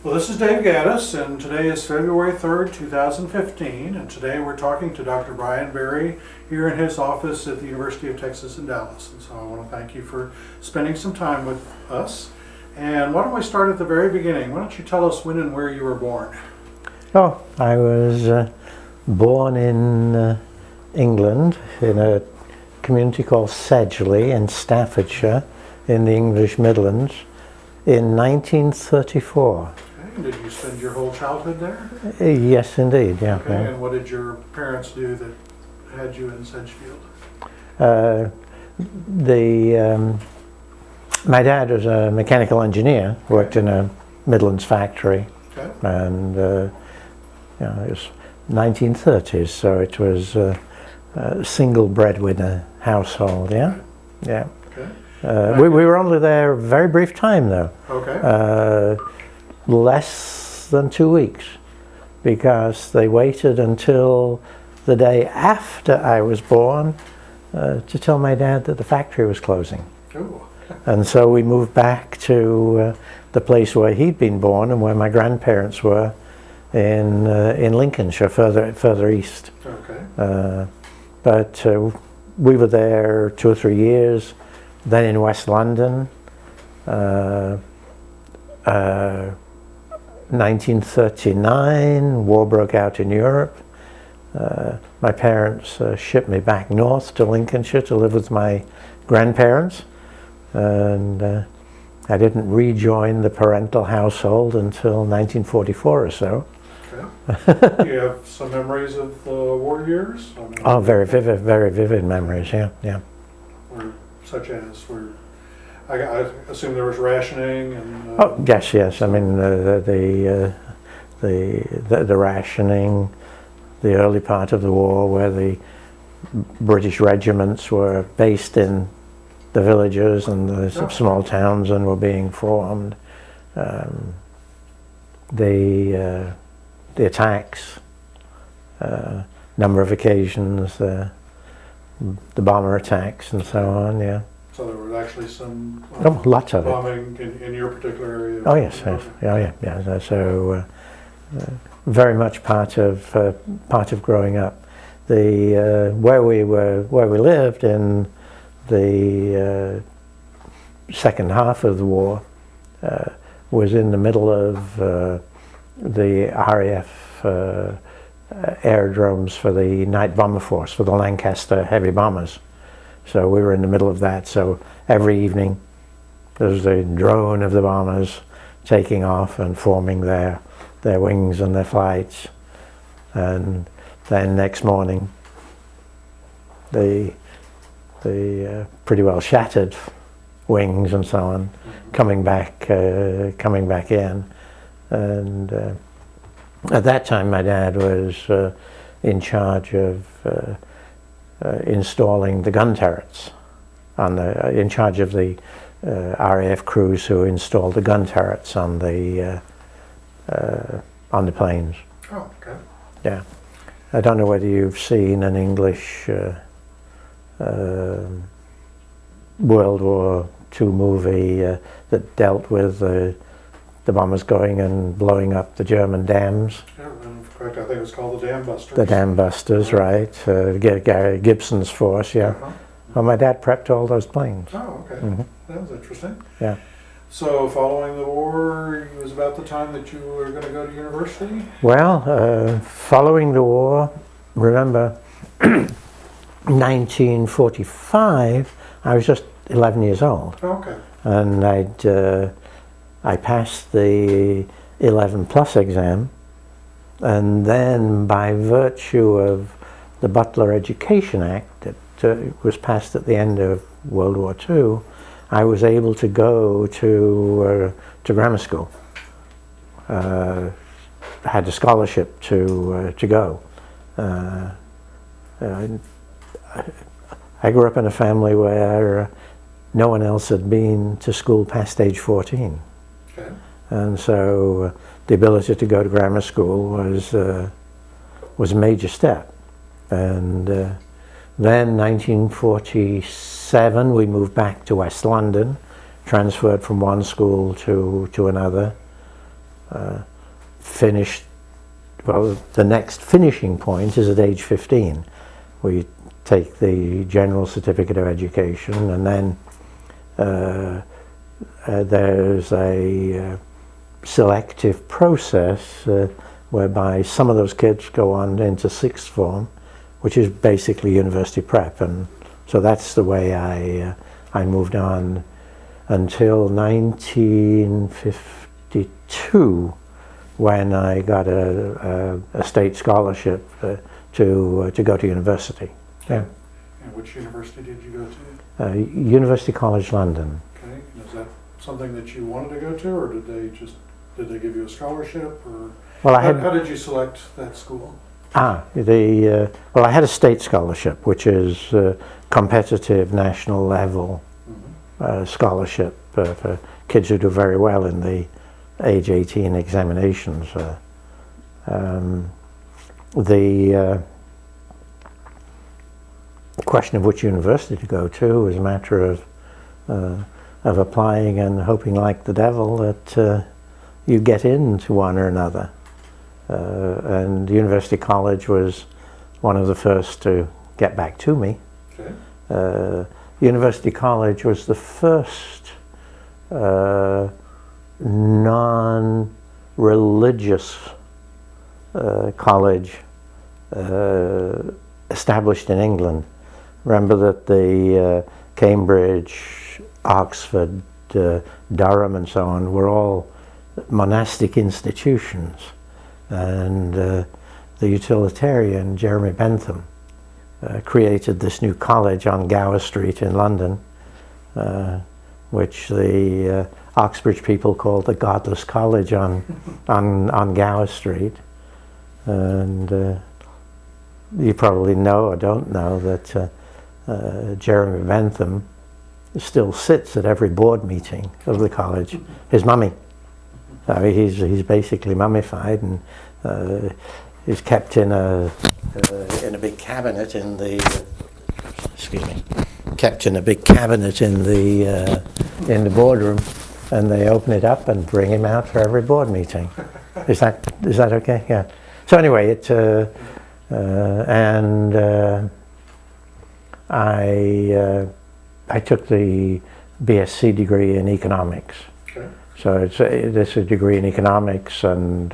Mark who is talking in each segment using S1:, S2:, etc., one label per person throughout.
S1: Well, this is Dave Gaddis, and today is February 3rd, 2015, and today we're talking to Dr. Brian Berry here in his office at the University of Texas in Dallas. And so I want to thank you for spending some time with us. And why don't we start at the very beginning? Why don't you tell us when and where you were born?
S2: Oh, I was born in England in a community called Sedgley in Staffordshire in the English Midlands in 1934.
S1: Okay, and did you spend your whole childhood there?
S2: Yes, indeed, yeah.
S1: Okay, and what did your parents do that had you in Sedgefield?
S2: My dad was a mechanical engineer, worked in a Midlands factory,
S1: Okay.
S2: and it was 1930s, so it was a single breadwinner household, yeah? Yeah.
S1: Okay.
S2: We were only there a very brief time, though.
S1: Okay.
S2: Less than 2 weeks, because they waited until the day after I was born to tell my dad that the factory was closing.
S1: Ooh.
S2: And so we moved back to the place where he'd been born and where my grandparents were in Lincolnshire, further east.
S1: Okay.
S2: But we were there 2 or 3 years. Then in West London, 1939, war broke out in Europe. My parents shipped me back north to Lincolnshire to live with my grandparents, and I didn't rejoin the parental household until 1944 or so.
S1: Okay. Do you have some memories of the war years? I mean,
S2: Oh, very vivid memories, yeah, yeah.
S1: Or such as where I assume there was rationing and.
S2: Oh, yes. I mean, the rationing, the early part of the war, where the British regiments were based in the villages and the small towns and were being formed. The attacks, number of occasions, the bomber attacks and so on. Yeah.
S1: So there was actually some
S2: Lots of it.
S1: bombing in your particular area.
S2: Oh yes, yes. Yeah. So very much part of growing up. The where we lived in the second half of the war was in the middle of the RAF aerodromes for the night bomber force, for the Lancaster heavy bombers. So we were in the middle of that. So every evening there was a drone of the bombers taking off and forming their wings and their flights. And then next morning the pretty well shattered wings and so on coming back in. And at that time my dad was in charge of installing the gun turrets, in charge of the RAF crews who installed the gun turrets on the planes.
S1: Oh, okay.
S2: Yeah. I don't know whether you've seen an English World War II movie that dealt with the bombers going and blowing up the German dams.
S1: Yeah, correct. I think it was called the Dam Busters.
S2: The Dam Busters, right. Gary Gibson's force, yeah.
S1: Uh-huh.
S2: Well, my dad prepped all those planes.
S1: Oh, okay.
S2: Mhm.
S1: That was interesting.
S2: Yeah.
S1: So following the war, it was about the time that you were going to go to university?
S2: Well, following the war, remember, 1945, I was just 11 years old.
S1: Oh, okay.
S2: And I passed the 11 plus exam, and then by virtue of the Butler Education Act that was passed at the end of World War II, I was able to go to grammar school. Had a scholarship to go. I grew up in a family where no one else had been to school past age 14.
S1: Okay.
S2: And so the ability to go to grammar school was a major step. And then 1947 we moved back to West London, transferred from one school to another. finished, well, the next finishing point is at age 15. We take the General Certificate of Education, and then there's a selective process whereby some of those kids go on into sixth form, which is basically university prep, and so that's the way I moved on until 1952, when I got a state scholarship to go to university. Yeah.
S1: And which university did you go to?
S2: University College London.
S1: Okay. And is that something that you wanted to go to, or did they give you a scholarship, or
S2: Well,
S1: how did you select that school?
S2: well, I had a state scholarship, which is competitive national level scholarship for kids who do very well in the age 18 examinations. The question of which university to go to was a matter of applying and hoping like the devil that you get into one or another. And University College was one of the first to get back to me.
S1: Okay.
S2: University College was the first non-religious college established in England. Remember that the Cambridge, Oxford, Durham and so on were all monastic institutions, and the utilitarian Jeremy Bentham created this new college on Gower Street in London, which the Oxbridge people called the Godless College on Gower Street. And you probably know or don't know that Jeremy Bentham still sits at every board meeting of the college. His mummy. I mean, he's basically mummified, and he's kept in a big cabinet in the boardroom, and they open it up and bring him out for every board meeting. Is that okay? Yeah. So anyway, I took the BSc degree in economics.
S1: Okay.
S2: So it's a degree in economics and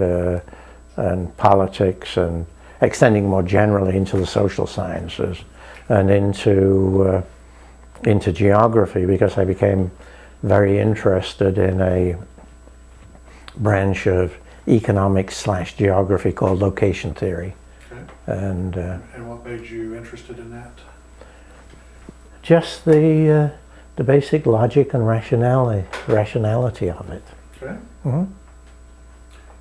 S2: politics, and extending more generally into the social sciences and into geography, because I became very interested in a branch of economics / geography called location theory.
S1: Okay.
S2: And
S1: what made you interested in that?
S2: just the basic logic and rationality of it.
S1: Okay.
S2: Mm-hmm.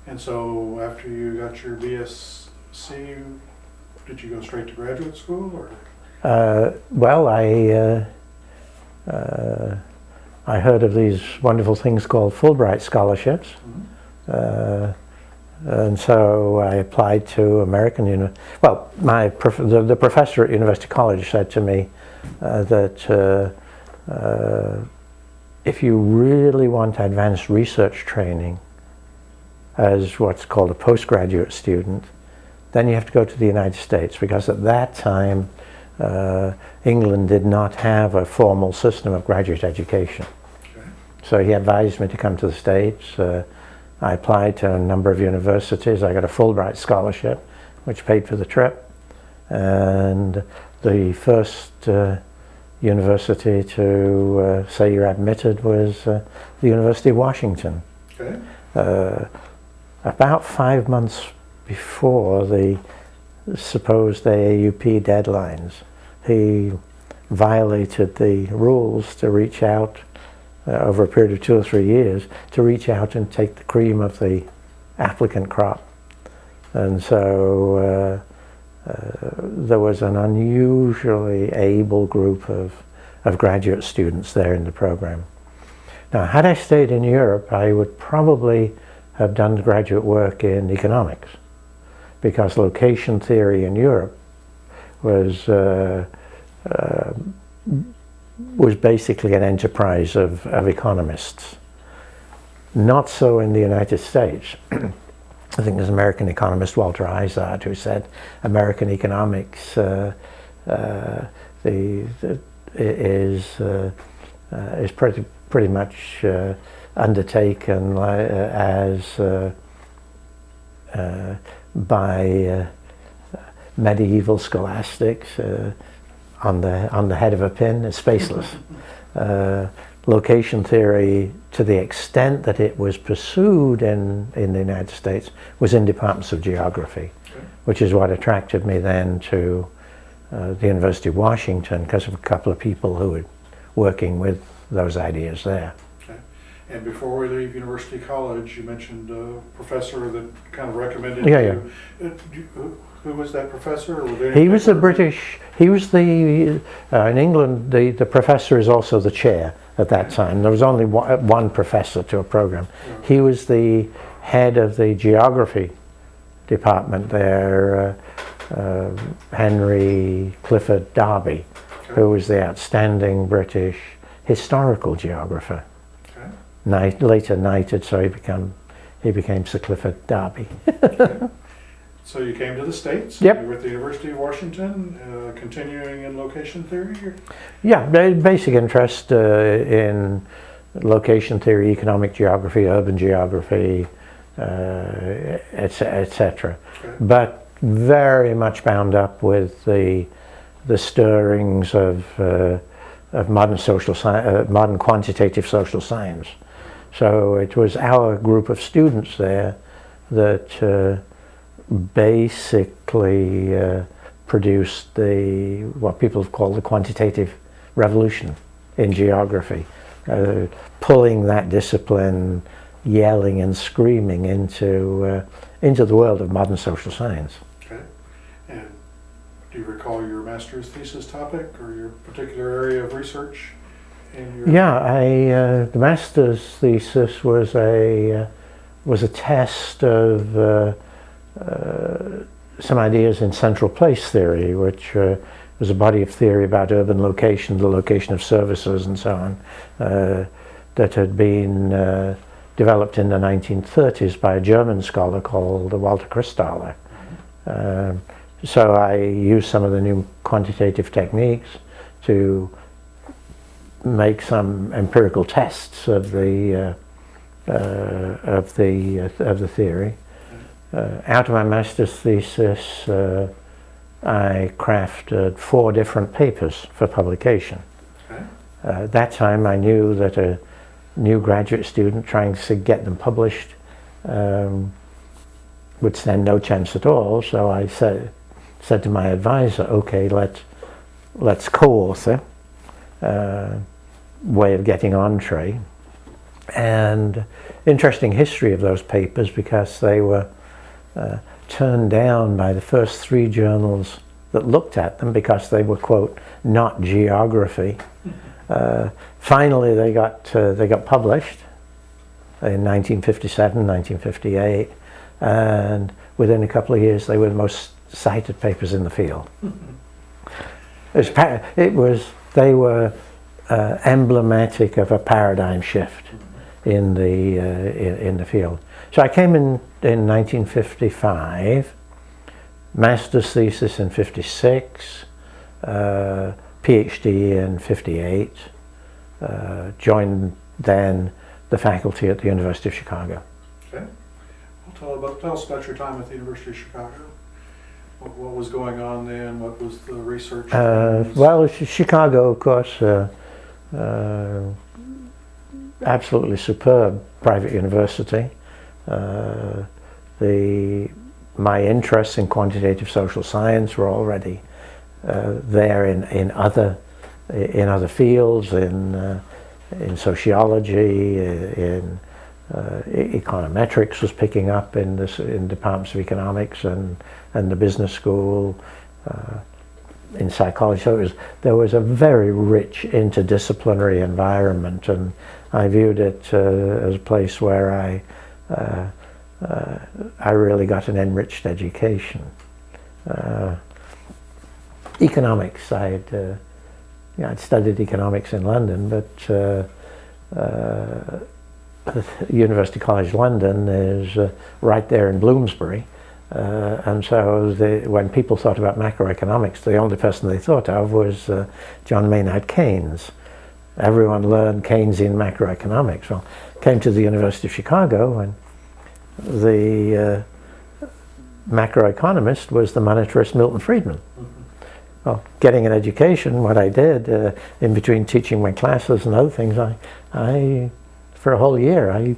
S1: And so after you got your BSc, did you go straight to graduate school, or?
S2: Well, I heard of these wonderful things called Fulbright scholarships, and so I applied to American University. Well, the professor at University College said to me that if you really want advanced research training as what's called a postgraduate student, then you have to go to the United States, because at that time England did not have a formal system of graduate education.
S1: Okay.
S2: So he advised me to come to the States. I applied to a number of universities. I got a Fulbright scholarship, which paid for the trip. And the first university to say you're admitted was the University of Washington.
S1: Okay.
S2: About 5 months before the supposed AAUP deadlines, he violated the rules to reach out over a period of 2 or 3 years, to reach out and take the cream of the applicant crop. And so there was an unusually able group of graduate students there in the program. Now, had I stayed in Europe, I would probably have done graduate work in economics, because location theory in Europe was basically an enterprise of economists. Not so in the United States. I think there's American economist Walter Izard who said American economics is pretty much undertaken as by medieval scholastics on the head of a pin. It's spaceless. Location theory, to the extent that it was pursued in the United States, was in departments of geography, which is what attracted me then to the University of Washington, because of a couple of people who were working with those ideas there.
S1: Okay. And before we leave University College, you mentioned a professor that kind of recommended you. Who was that professor? Or
S2: he was a British, he was the, in England, the professor is also the chair at that time. There was only one professor to a program.
S1: Yeah.
S2: He was the head of the geography department there, Henry Clifford Derby,
S1: Okay.
S2: who was the outstanding British historical geographer.
S1: Okay.
S2: Later knighted, so he became Sir Clifford Derby.
S1: Okay. So you came to the States.
S2: Yep.
S1: You were at the University of Washington, continuing in location theory?
S2: Yeah, basic interest in location theory, economic geography, urban geography, etc. Okay. But very much bound up with the stirrings of modern social science, modern quantitative social science. So it was our group of students there that basically produced what people have called the quantitative revolution in geography, pulling that discipline, yelling and screaming into the world of modern social science.
S1: Okay. And do you recall your master's thesis topic or your particular area of research?
S2: Yeah, the master's thesis was a test of some ideas in central place theory, which was a body of theory about urban location, the location of services and so on, that had been developed in the 1930s by a German scholar called Walter Christaller. So I used some of the new quantitative techniques to make some empirical tests of the theory. Out of my master's thesis, I crafted 4 different papers for publication.
S1: Okay.
S2: At that time, I knew that a new graduate student trying to get them published would stand no chance at all. So I said to my advisor, "Okay, let's co-author." Way of getting entree. And interesting history of those papers, because they were turned down by the first 3 journals that looked at them because they were, quote, not geography. Finally, they got published in 1957, 1958, and within a couple of years, they were the most cited papers in the field. They were emblematic of a paradigm shift in the field. So I came in 1955, master's thesis in 56, PhD in 58, joined then the faculty at the University of Chicago.
S1: Okay. Well, tell us about your time at the University of Chicago. What was going on then? What was the research?
S2: Well, Chicago, of course, absolutely superb private university. My interests in quantitative social science were already there in other fields, in sociology, in econometrics was picking up in departments of economics and the business school, in psychology. So there was a very rich interdisciplinary environment, and I viewed it as a place where I really got an enriched education. Economics, I'd studied economics in London, but University College London is right there in Bloomsbury. And so when people thought about macroeconomics, the only person they thought of was John Maynard Keynes. Everyone learned Keynesian macroeconomics. Well, came to the University of Chicago, and the macroeconomist was the monetarist Milton Friedman. Well, getting an education, what I did in between teaching my classes and other things, I for a whole year, I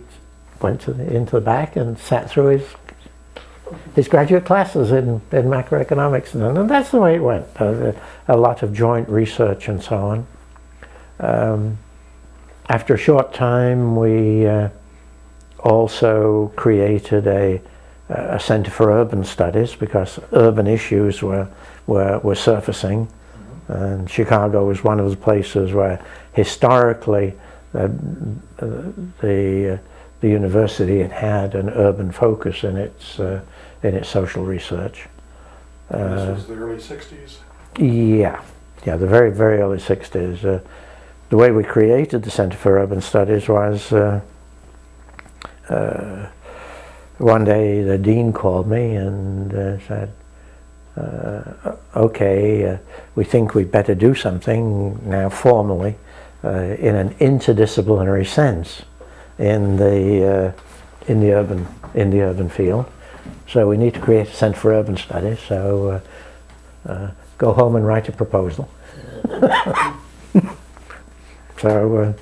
S2: went into the back and sat through his graduate classes in macroeconomics, and that's the way it went. A lot of joint research and so on. After a short time, we also created a Center for Urban Studies, because urban issues were surfacing, and Chicago was one of the places where historically the university had an urban focus in its social research.
S1: This was the early 60s.
S2: Yeah, the very, very early 60s. The way we created the Center for Urban Studies was one day the dean called me and said, okay, we think we'd better do something now formally in an interdisciplinary sense in the urban field. So we need to create a Center for Urban Studies. So go home and write a proposal. So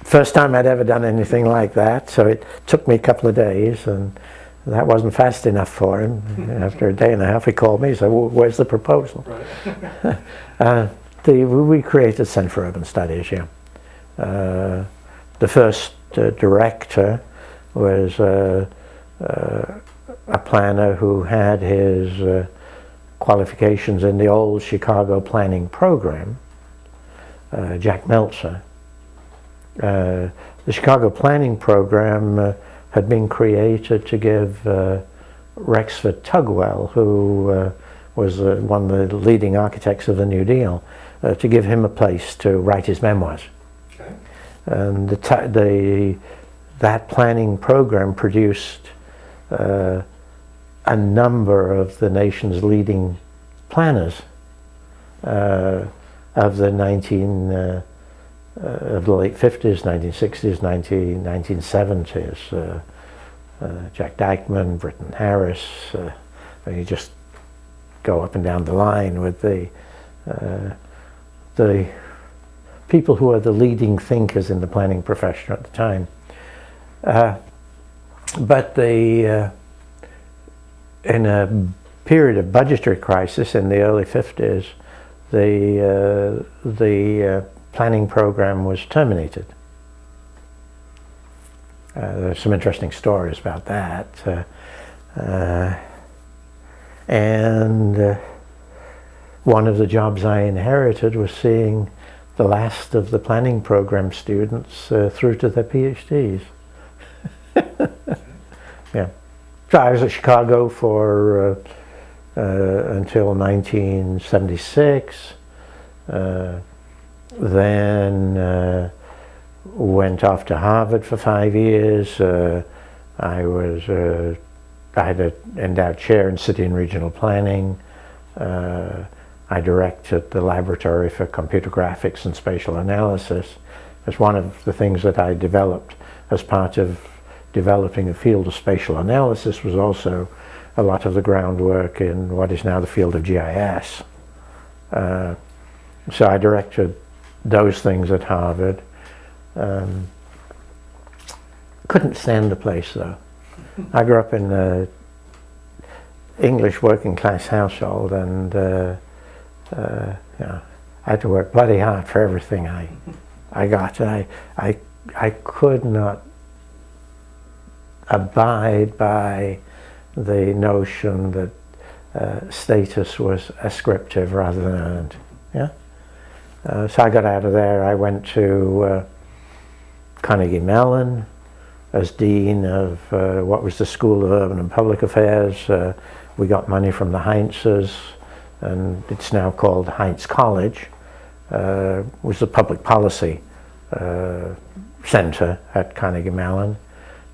S2: first time I'd ever done anything like that. So it took me a couple of days, and that wasn't fast enough for him. After a day and a half, he called me. He said, well, "Where's the proposal?" Right. We created Center for Urban Studies. Yeah. The first director was a planner who had his qualifications in the old Chicago planning program, Jack Meltzer. The Chicago planning program had been created to give Rexford Tugwell, who was one of the leading architects of the New Deal, to give him a place to write his memoirs. Okay. And that planning program produced a number of the nation's leading planners of the late 50s, 1960s, 1970s. Jack Dyckman, Britton Harris. You just go up and down the line with the people who are the leading thinkers in the planning profession at the time. But in a period of budgetary crisis in the early 50s, the planning program was terminated. There's some interesting stories about that. And one of the jobs I inherited was seeing the last of the planning program students through to their PhDs. Yeah. So I was at Chicago for until 1976. Then went off to Harvard for 5 years. I had an endowed chair in city and regional planning. I directed the Laboratory for Computer Graphics and Spatial Analysis. As one of the things that I developed as part of developing a field of spatial analysis was also a lot of the groundwork in what is now the field of GIS. So I directed those things at Harvard. Couldn't stand the place though. I grew up in an English working class household, and I had to work bloody hard for everything I got. I could not abide by the notion that status was ascriptive rather than earned. Yeah. So I got out of there. I went to Carnegie Mellon as dean of what was the School of Urban and Public Affairs. We got money from the Heintzes, and it's now called Heinz College. Was the public policy center at Carnegie Mellon.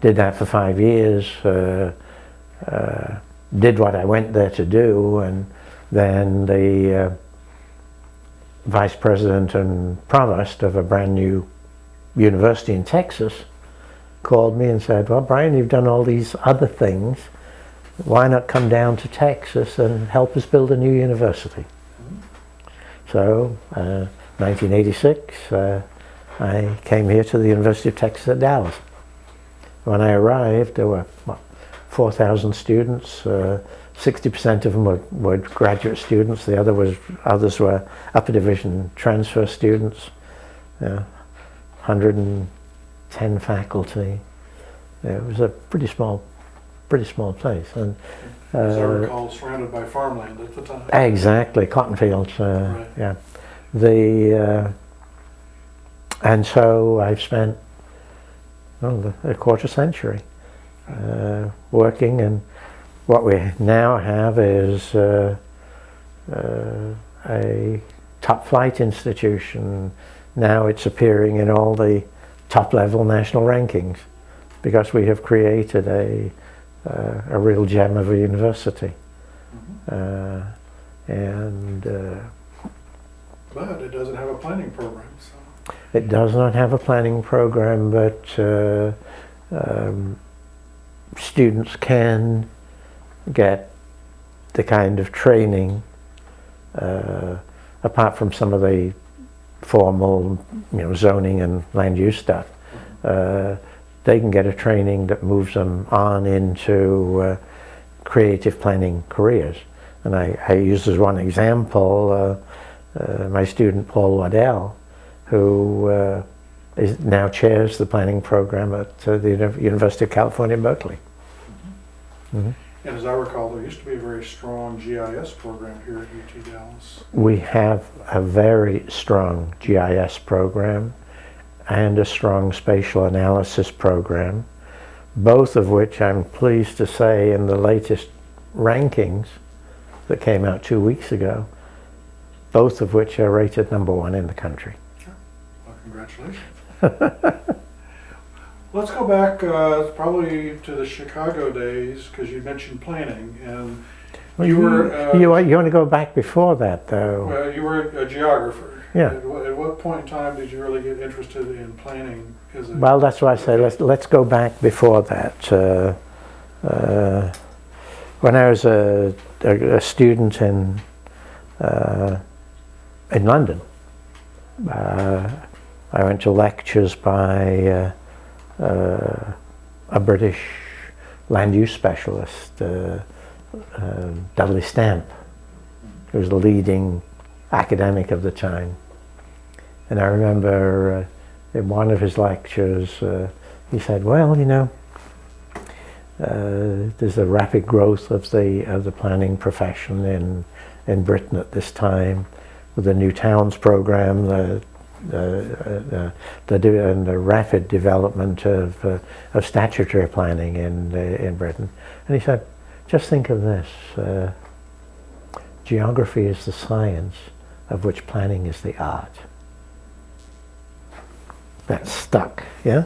S2: Did that for 5 years. Did what I went there to do, and then the vice president and provost of a brand new university in Texas called me and said, well, Brian, you've done all these other things. Why not come down to Texas and help us build a new university? So, 1986, I came here to the University of Texas at Dallas. When I arrived, there were 4,000 students. 60% of them were graduate students. Others were upper division transfer students. 110 faculty. It was a pretty small place. And
S1: as I recall, surrounded by farmland at the time.
S2: Exactly, cotton fields.
S1: Right.
S2: Yeah. And so I've spent a quarter century working, and what we now have is a top flight institution. Now it's appearing in all the top level national rankings because we have created a real gem of a university.
S1: But it doesn't have a planning program. So.
S2: It does not have a planning program, but students can get the kind of training, apart from some of the formal, zoning and land use stuff. They can get a training that moves them on into creative planning careers. And I use as one example my student Paul Waddell, who now chairs the planning program at the University of California, Berkeley.
S1: And as I recall, there used to be a very strong GIS program here at UT Dallas.
S2: We have a very strong GIS program and a strong spatial analysis program, both of which I'm pleased to say in the latest rankings that came out 2 weeks ago, both of which are rated #1 in the country.
S1: Well, congratulations. Let's go back probably to the Chicago days, because you mentioned planning, and you were...
S2: you want to go back before that, though?
S1: Well, you were a geographer.
S2: Yeah.
S1: At what point in time did you really get interested in planning?
S2: Well, that's why I say let's go back before that. When I was a student in London, I went to lectures by a British land use specialist, Dudley Stamp, who was the leading academic of the time. And I remember in one of his lectures, he said, well, there's a rapid growth of the planning profession in Britain at this time, with the New Towns program, and the rapid development of statutory planning in Britain. And he said, just think of this, geography is the science of which planning is the art. That stuck, yeah?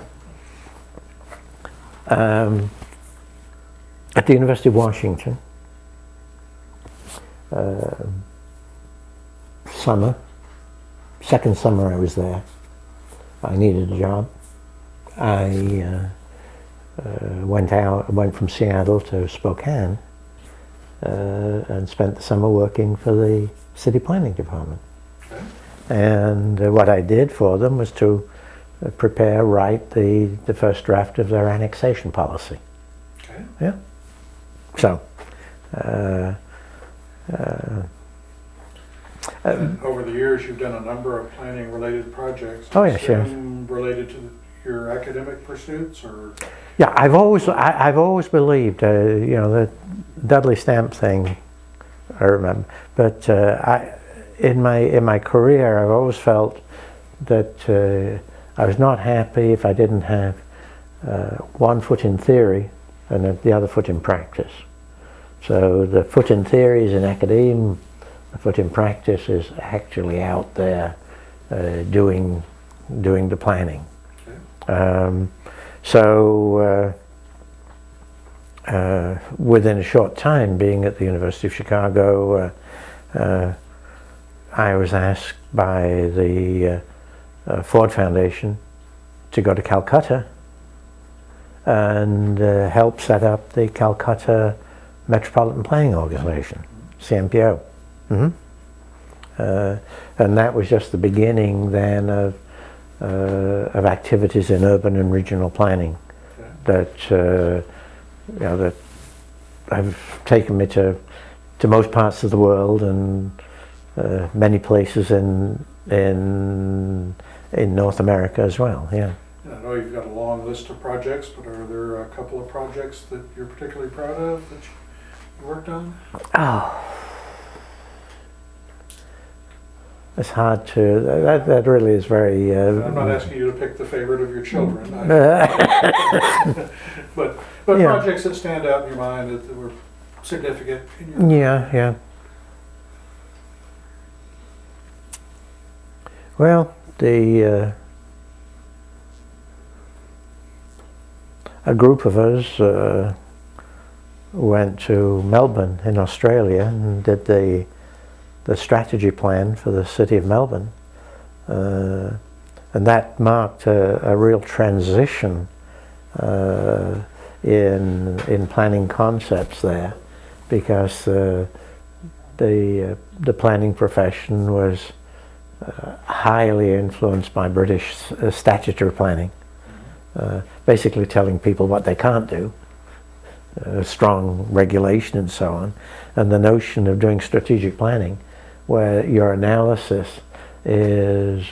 S2: At the University of Washington, second summer I was there, I needed a job. I went from Seattle to Spokane and spent the summer working for the city planning department.
S1: Okay.
S2: And what I did for them was to write the first draft of their annexation policy.
S1: Okay.
S2: Yeah. So.
S1: And over the years, you've done a number of planning-related projects.
S2: Oh yes, yes.
S1: Related to your academic pursuits, or?
S2: Yeah, I've always believed, the Dudley Stamp thing, I remember. But in my career, I've always felt that I was not happy if I didn't have one foot in theory and the other foot in practice. So the foot in theory is in academia, the foot in practice is actually out there doing doing the planning.
S1: Okay.
S2: So within a short time, being at the University of Chicago, I was asked by the Ford Foundation to go to Calcutta and help set up the Calcutta Metropolitan Planning Organization, CMPO. And that was just the beginning then of activities in urban and regional planning that that have taken me to most parts of the world and many places in North America as well. Yeah.
S1: I know you've got a long list of projects, but are there a couple of projects that you're particularly proud of that you worked on?
S2: Oh, it's hard to. That really is very.
S1: I'm not asking you to pick the favorite of your children, but
S2: Yeah.
S1: projects that stand out in your mind that were significant in your
S2: Yeah. Well, a group of us went to Melbourne in Australia and did the strategy plan for the city of Melbourne, and that marked a real transition in planning concepts there, because the planning profession was highly influenced by British statutory planning, basically telling people what they can't do, strong regulation and so on, and the notion of doing strategic planning where your analysis is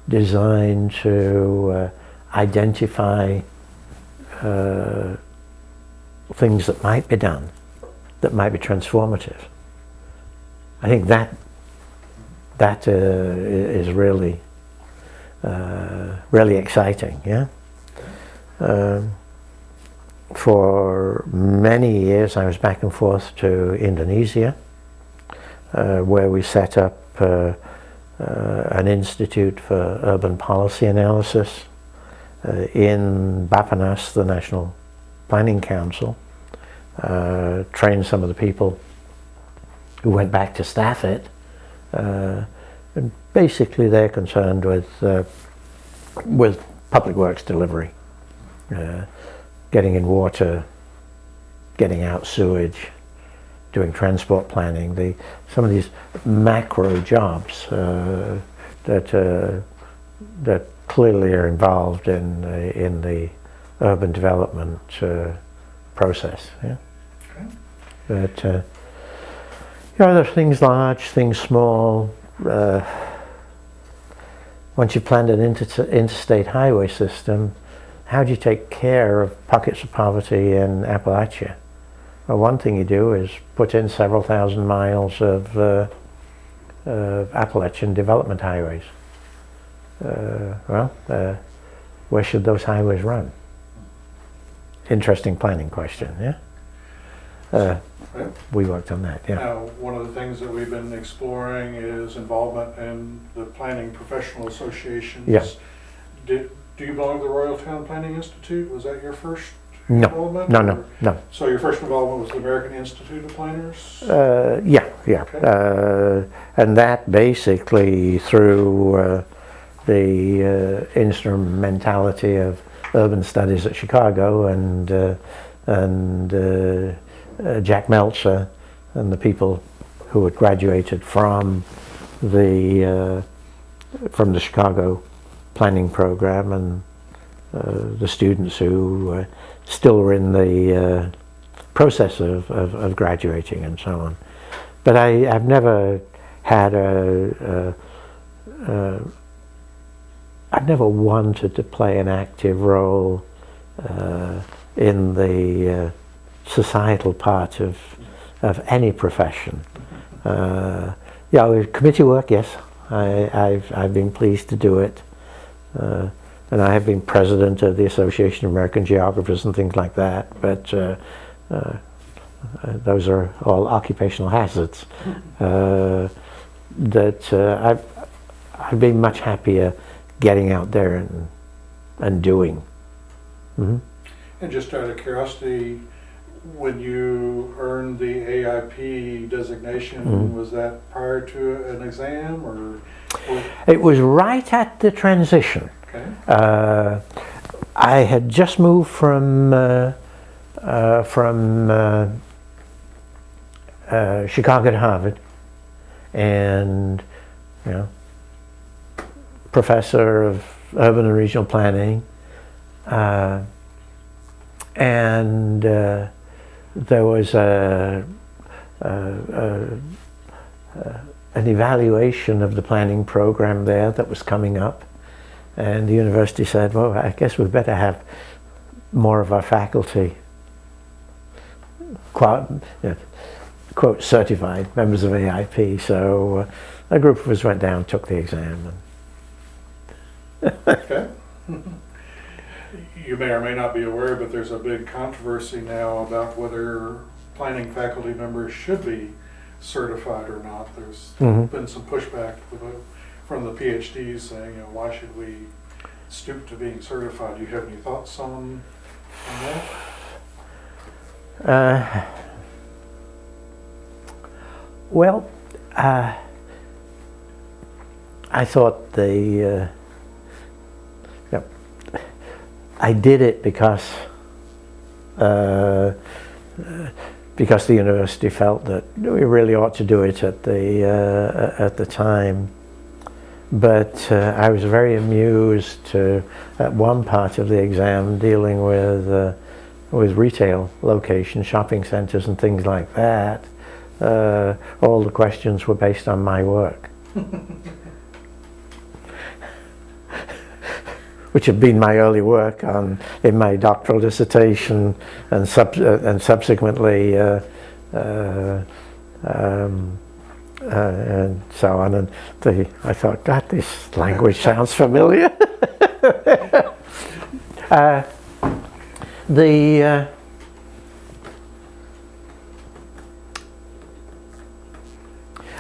S2: designed to identify things that might be done, that might be transformative. I think that is really really exciting. Yeah. For many years I was back and forth to Indonesia, where we set up an institute for urban policy analysis in Bappenas, the National Planning Council, trained some of the people who went back to staff it, and basically they're concerned with public works delivery, getting in water, getting out sewage, doing transport planning, some of these macro jobs that clearly are involved in the urban development process. Yeah.
S1: Okay.
S2: But there's things large, things small. Once you've planned an interstate highway system, how do you take care of pockets of poverty in Appalachia? Well, one thing you do is put in several thousand miles of Appalachian development highways. Where should those highways run? Interesting planning question, yeah? We worked on that, yeah.
S1: Now, one of the things that we've been exploring is involvement in the planning professional associations.
S2: Yeah.
S1: Do you belong to the Royal Town Planning Institute? Was that your first
S2: No,
S1: involvement?
S2: no.
S1: So your first involvement was the American Institute of Planners?
S2: Yeah.
S1: Okay.
S2: And that basically through the instrumentality of urban studies at Chicago and Jack Meltzer and the people who had graduated from the Chicago planning program, and the students who still are in the process of graduating and so on. But I've never had I've never wanted to play an active role in the societal part of any profession. Committee work, yes, I've been pleased to do it, and I have been president of the Association of American Geographers and things like that. But those are all occupational hazards that I'd be much happier getting out there and doing. Mm-hmm.
S1: And just out of curiosity, when you earned the AIP designation, was that prior to an exam or?
S2: It was right at the transition.
S1: Okay.
S2: I had just moved from Chicago to Harvard, and professor of urban and regional planning, and there was an evaluation of the planning program there that was coming up, and the university said, well, I guess we'd better have more of our faculty quote certified members of AIP. So a group of us went down, took the exam.
S1: Okay. You may or may not be aware, but there's a big controversy now about whether planning faculty members should be certified or not. There's been some pushback from the PhDs saying, why should we stoop to being certified? Do you have any thoughts on that?
S2: Well, I thought I did it because the university felt that we really ought to do it at the time. But I was very amused at one part of the exam dealing with retail locations, shopping centers and things like that. All the questions were based on my work. Which had been my early work in my doctoral dissertation and subsequently and so on. And I thought, God, this language sounds familiar.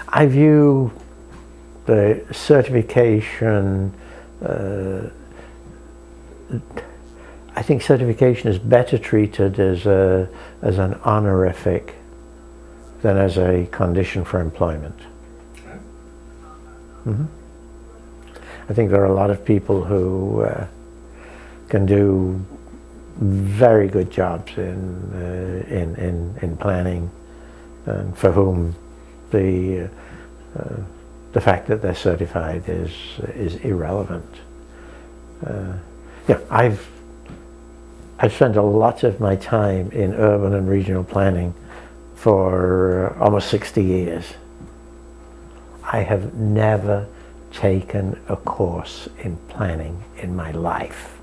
S2: I view the certification. I think certification is better treated as an honorific than as a condition for employment. Mm-hmm. I think there are a lot of people who can do very good jobs in planning, and for whom the fact that they're certified is irrelevant. I've spent a lot of my time in urban and regional planning for almost 60 years. I have never taken a course in planning in my life.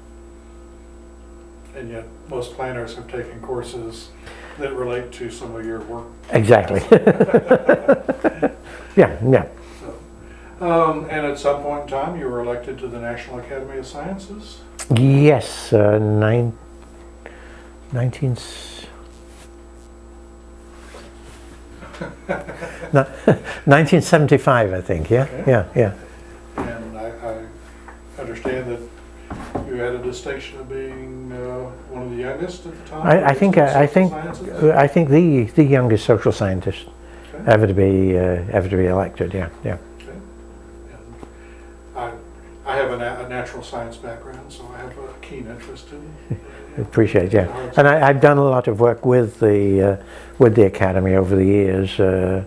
S1: And yet most planners have taken courses that relate to some of your work.
S2: Exactly. Yeah.
S1: So, and at some point in time you were elected to the National Academy of Sciences?
S2: Yes, 1975, I think. Yeah,
S1: okay.
S2: yeah.
S1: And I understand that you had a distinction of being one of the youngest at the time.
S2: I think the youngest social scientist ever to be elected. Yeah.
S1: Okay. And I have a natural science background, so I have a keen interest in.
S2: Appreciate, yeah. And I've done a lot of work with the Academy over the years. Over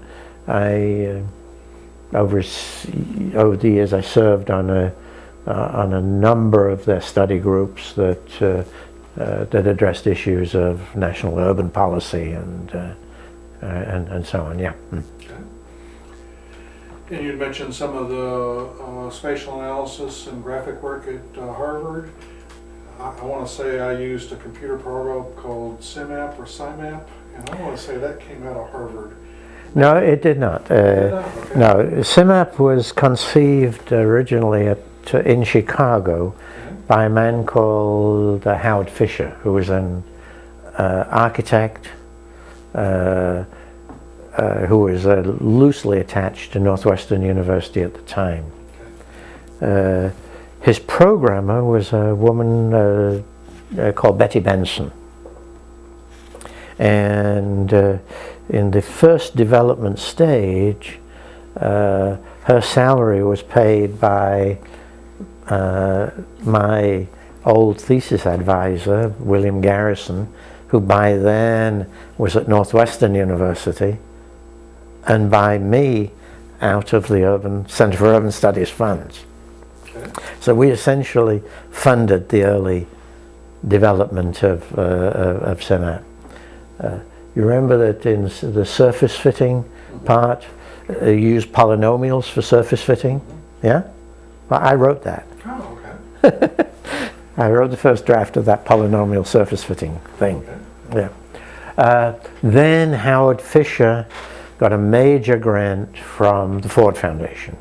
S2: the years I served on a number of their study groups that addressed issues of national urban policy and so on. Yeah.
S1: Okay. And you'd mentioned some of the spatial analysis and graphic work at Harvard. I want to say I used a computer program called SIMAP or SIMAP, and I want to say that came out of Harvard.
S2: No, it did not.
S1: Okay.
S2: No, SIMAP was conceived originally in Chicago by a man called Howard Fisher, who was an architect who was loosely attached to Northwestern University at the time. his programmer was a woman called Betty Benson. And in the first development stage, her salary was paid by my old thesis advisor, William Garrison, who by then was at Northwestern University, and by me out of the Center for Urban Studies funds.
S1: Okay.
S2: So we essentially funded the early development of CNAP. You remember that in the surface fitting part, you use polynomials for surface fitting? Yeah? Well, I wrote that.
S1: Oh, okay.
S2: I wrote the first draft of that polynomial surface fitting thing.
S1: Okay.
S2: Yeah. Then Howard Fisher got a major grant from the Ford Foundation,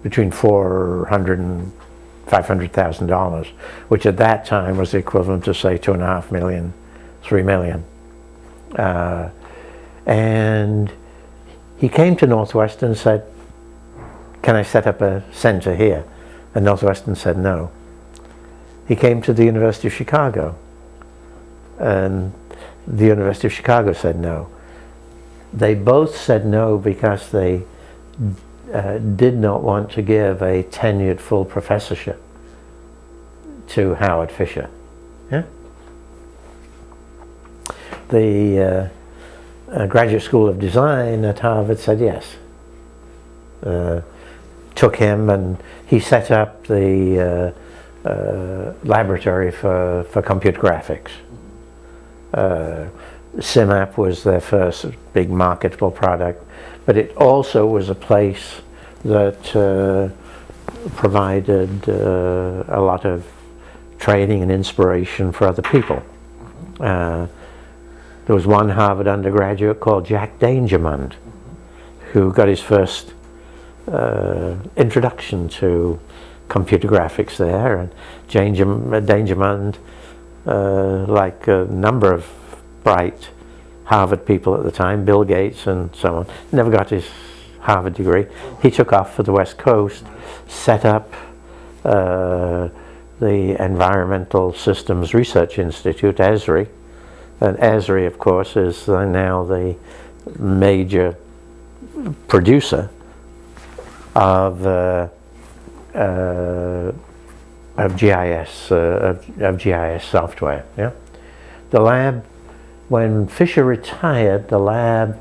S2: between $400,000 and $500,000, which at that time was the equivalent to, say, $2.5 million, $3 million. And he came to Northwestern and said, "Can I set up a center here?" And Northwestern said no. He came to the University of Chicago, and the University of Chicago said no. They both said no because they did not want to give a tenured full professorship to Howard Fisher. Yeah? The Graduate School of Design at Harvard said yes. Took him, and he set up the laboratory for computer graphics. CIMAP was their first big marketable product, but it also was a place that provided a lot of training and inspiration for other people. There was one Harvard undergraduate called Jack Dangermond, who got his first introduction to computer graphics there, and Dangermond, like a number of bright Harvard people at the time, Bill Gates and so on, never got his Harvard degree. He took off for the West Coast, set up the Environmental Systems Research Institute, ESRI, and ESRI, of course, is now the major producer of GIS software. Yeah, the lab. When Fisher retired, the lab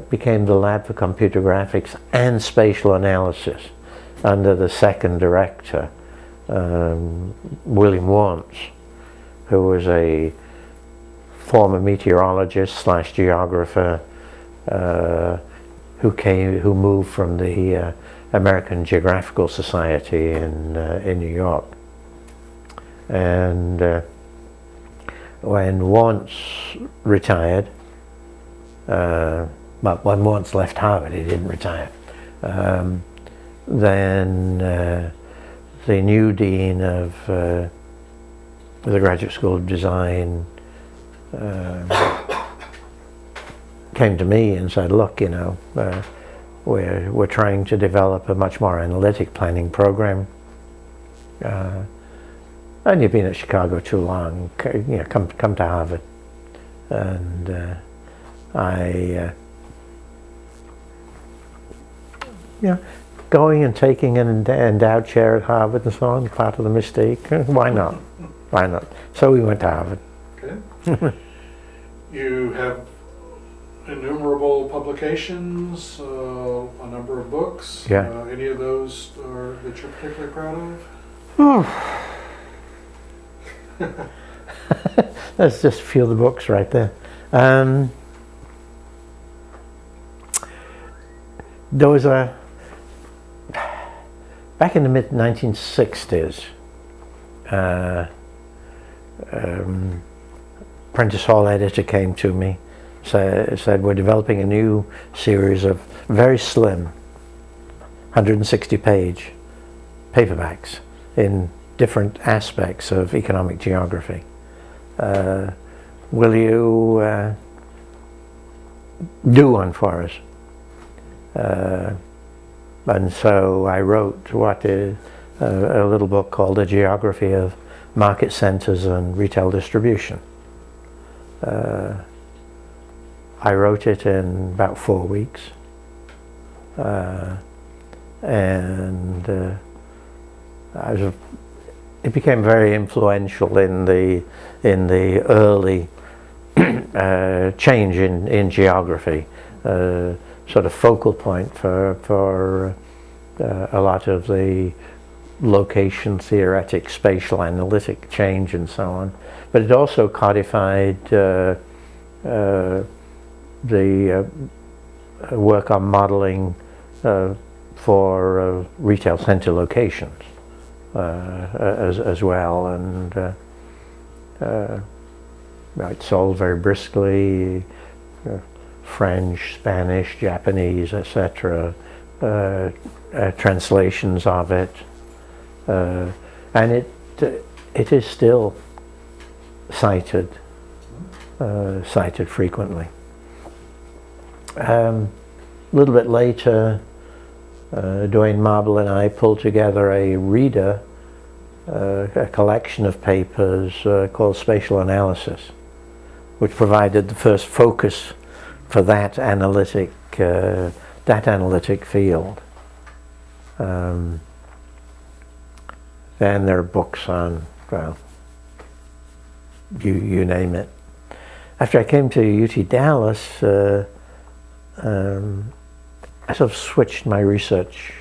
S2: became the Lab for Computer Graphics and Spatial Analysis under the second director, William Wantz, who was a former meteorologist / geographer who moved from the American Geographical Society in New York. And when Wantz retired, well, when Wantz left Harvard, he didn't retire. Then the new dean of the Graduate School of Design came to me and said, "Look, you know, we're trying to develop a much more analytic planning program. And you've been at Chicago too long. You know, come to Harvard." And I, going and taking an endowed chair at Harvard and so on, part of the mystique. Why not? Why not? So we went to Harvard.
S1: Okay. You have innumerable publications, a number of books.
S2: Yeah.
S1: Any of those that you're particularly proud of?
S2: That's just a few of the books right there. There was back in the mid 1960s, Prentice Hall editor came to me, said we're developing a new series of very slim 160-page paperbacks in different aspects of economic geography. Will you do one for us? And so I wrote what is a little book called A Geography of Market Centers and Retail Distribution. I wrote it in about 4 weeks, and it became very influential in the early change in geography, sort of focal point for a lot of the location theoretic, spatial analytic change and so on. But it also codified the work on modeling for retail center locations as well, and it sold very briskly. French, Spanish, Japanese, etc. Translations of it, and it is still cited frequently. A little bit later, Duane Marble and I pulled together a reader, a collection of papers called Spatial Analysis, which provided the first focus for that analytic field. Then there are books on, well, you name it. After I came to UT Dallas, I sort of switched my research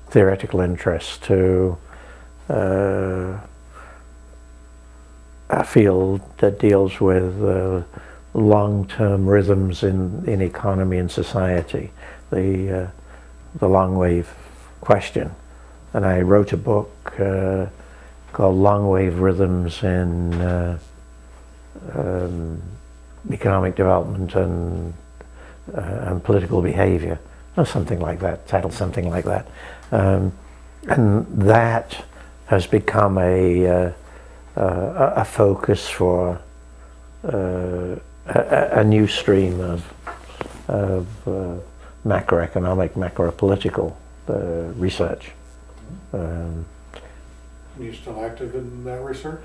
S2: theoretical interest to a field that deals with long-term rhythms in economy and society, the long wave question. And I wrote a book called Long Wave Rhythms in Economic Development and Political Behavior, or something like that, titled something like that. And that has become a focus for a new stream of macroeconomic, macropolitical research.
S1: Are you still active in that research?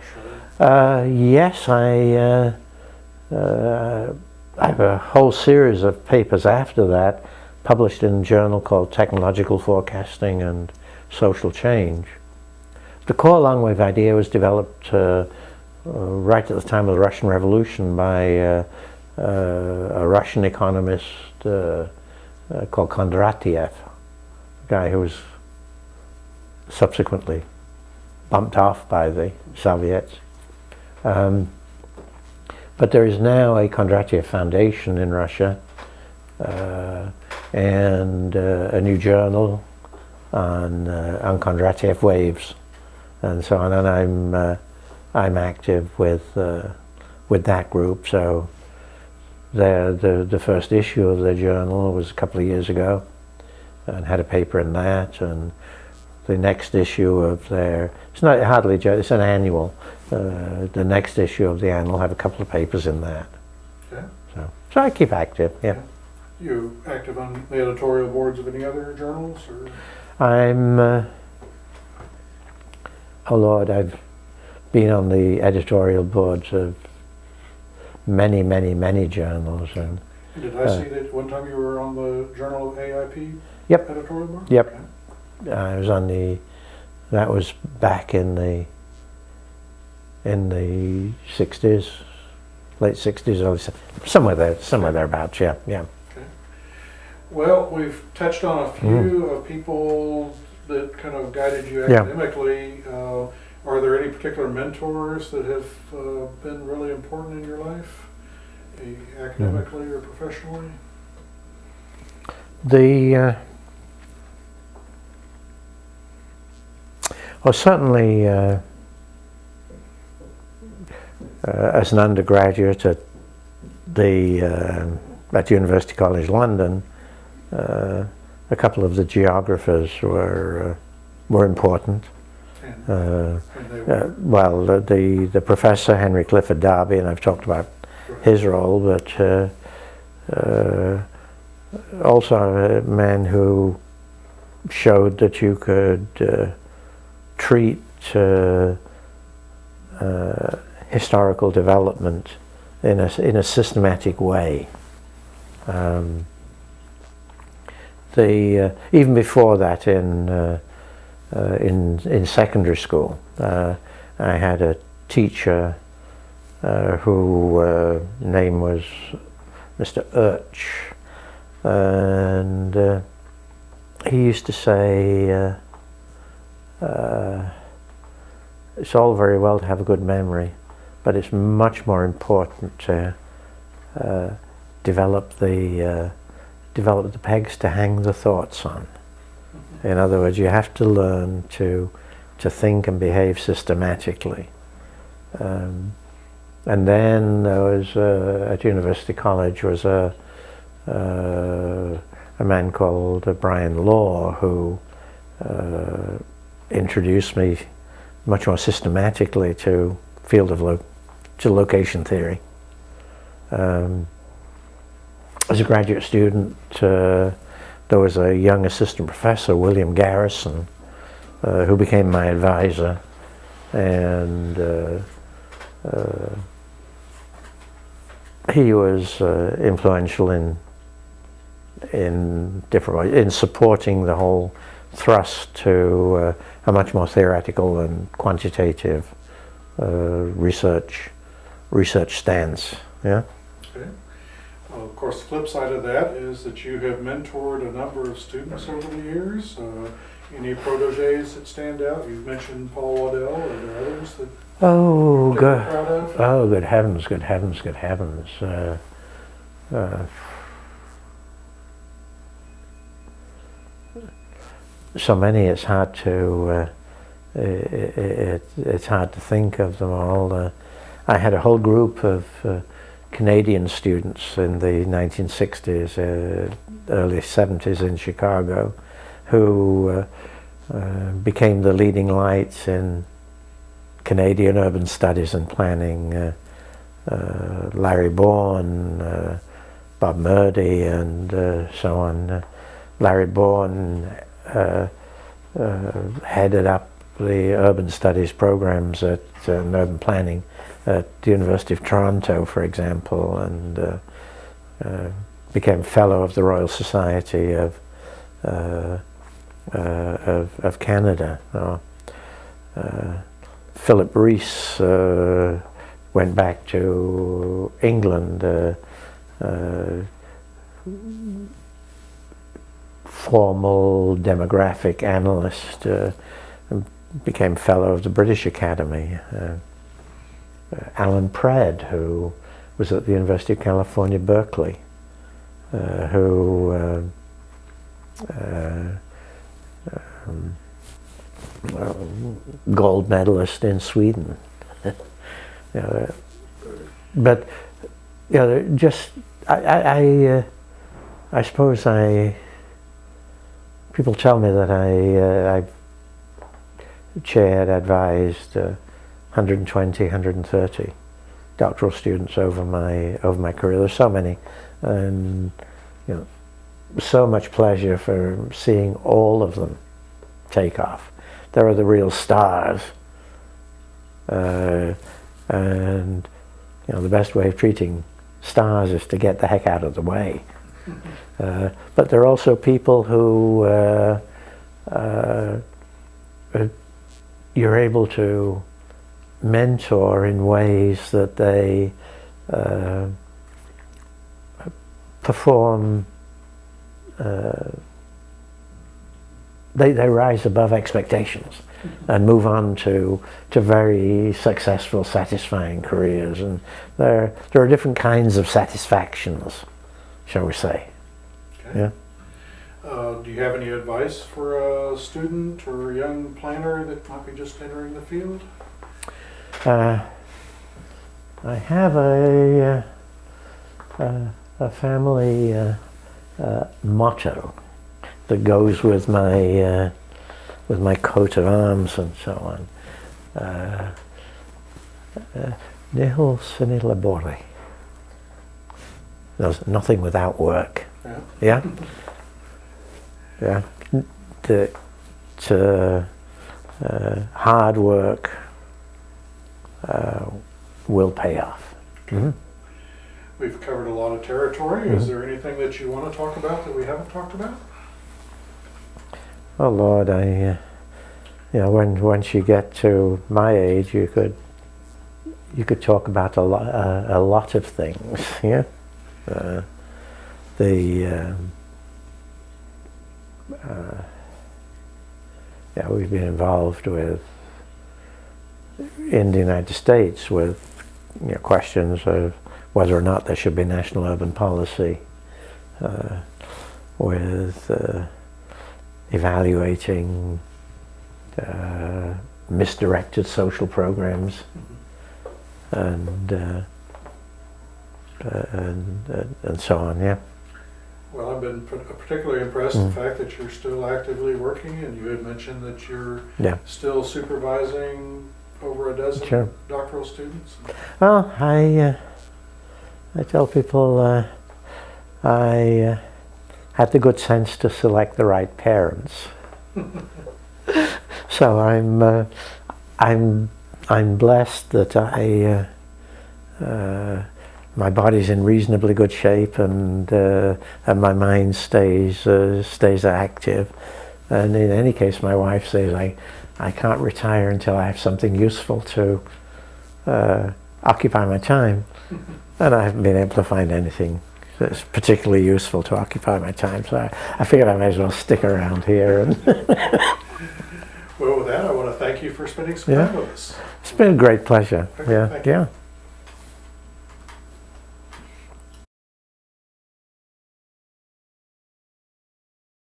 S2: Yes, I have a whole series of papers after that published in a journal called Technological Forecasting and Social Change. The core long wave idea was developed right at the time of the Russian Revolution by a Russian economist called Kondratiev, a guy who was subsequently bumped off by the Soviets. But there is now a Kondratiev Foundation in Russia, and a new journal on Kondratiev waves, and so on. And I'm active with that group. So the first issue of the journal was a couple of years ago, and had a paper in that. And the next issue of it's an annual. The next issue of the annual will have a couple of papers in that.
S1: Okay.
S2: So I keep active. Yeah.
S1: You active on the editorial boards of any other journals, or?
S2: I'm. Oh Lord, I've been on the editorial boards of many journals. And
S1: did I see that one time you were on the Journal of AIP?
S2: Yep.
S1: Editorial board?
S2: Yep.
S1: Okay.
S2: I was on that was back in the 60s, late 60s, early, somewhere thereabouts, yeah.
S1: Okay. Well, we've touched on a few of people that kind of guided you academically. Are there any particular mentors that have been really important in your life, academically or professionally?
S2: Well, certainly as an undergraduate at University College London, a couple of the geographers were important. Well, the professor Henry Clifford Darby, and I've talked about his role, but also a man who showed that you could treat historical development in a systematic way. Even before that, in secondary school, I had a teacher who name was Mr. Urch, and he used to say, it's all very well to have a good memory, but it's much more important to develop the pegs to hang the thoughts on. In other words, you have to learn to think and behave systematically. And then there was at University College was a man called Brian Law who introduced me much more systematically to field of location theory. As a graduate student, there was a young assistant professor, William Garrison, who became my advisor, and he was influential in different ways, in supporting the whole thrust to a much more theoretical and quantitative research stance. Yeah.
S1: Okay. Well, of course, the flip side of that is that you have mentored a number of students over the years. Any proteges that stand out? You've mentioned Paul Waddell. Are there others that
S2: Oh,
S1: you're proud of?
S2: Oh, good heavens, good heavens, good heavens. So many, it's hard to it's hard to think of them all. I had a whole group of Canadian students in the 1960s, early 70s in Chicago, who became the leading lights in Canadian urban studies and planning. Larry Bourne, Bob Murdy, and so on. Larry Bourne headed up the urban studies programs at urban planning at the University of Toronto, for example, and became fellow of the Royal Society of Canada. Philip Rees went back to England, formal demographic analyst, became fellow of the British Academy. Alan Praed, who was at the University of California, Berkeley, who gold medalist in Sweden. But just I suppose people tell me that I've chaired, advised 120, 130 doctoral students over my career. There's so many, and so much pleasure for seeing all of them take off. There are the real stars, and the best way of treating stars is to get the heck out of the way. But there are also people who you're able to mentor in ways that they perform. They rise above expectations and move on to very successful, satisfying careers. And there are different kinds of satisfactions, shall we say.
S1: Okay.
S2: Yeah.
S1: Do you have any advice for a student or a young planner that might be just entering the field?
S2: I have a family motto that goes with my coat of arms and so on. Nihil sine labore. There's nothing without work.
S1: Yeah.
S2: Yeah? Yeah. that hard work will pay off. Mm-hmm.
S1: We've covered a lot of territory. Is there anything that you want to talk about that we haven't talked about?
S2: Oh Lord, once you get to my age, you could talk about a lot of things. Yeah, we've been involved with in the United States with questions of whether or not there should be national urban policy, with evaluating misdirected social programs, and so on. Yeah.
S1: Well, I've been particularly impressed with the fact that you're still actively working, and you had mentioned that you're still supervising over a dozen doctoral students.
S2: Well, I tell people I had the good sense to select the right parents. So I'm blessed that my body's in reasonably good shape, and my mind stays active. And in any case, my wife says I can't retire until I have something useful to occupy my time, and I haven't been able to find anything that's particularly useful to occupy my time. So I figured I might as well stick around here. And
S1: well, with that, I want to thank you for spending some time with us.
S2: It's been a great pleasure.
S1: Thank you.
S2: Yeah.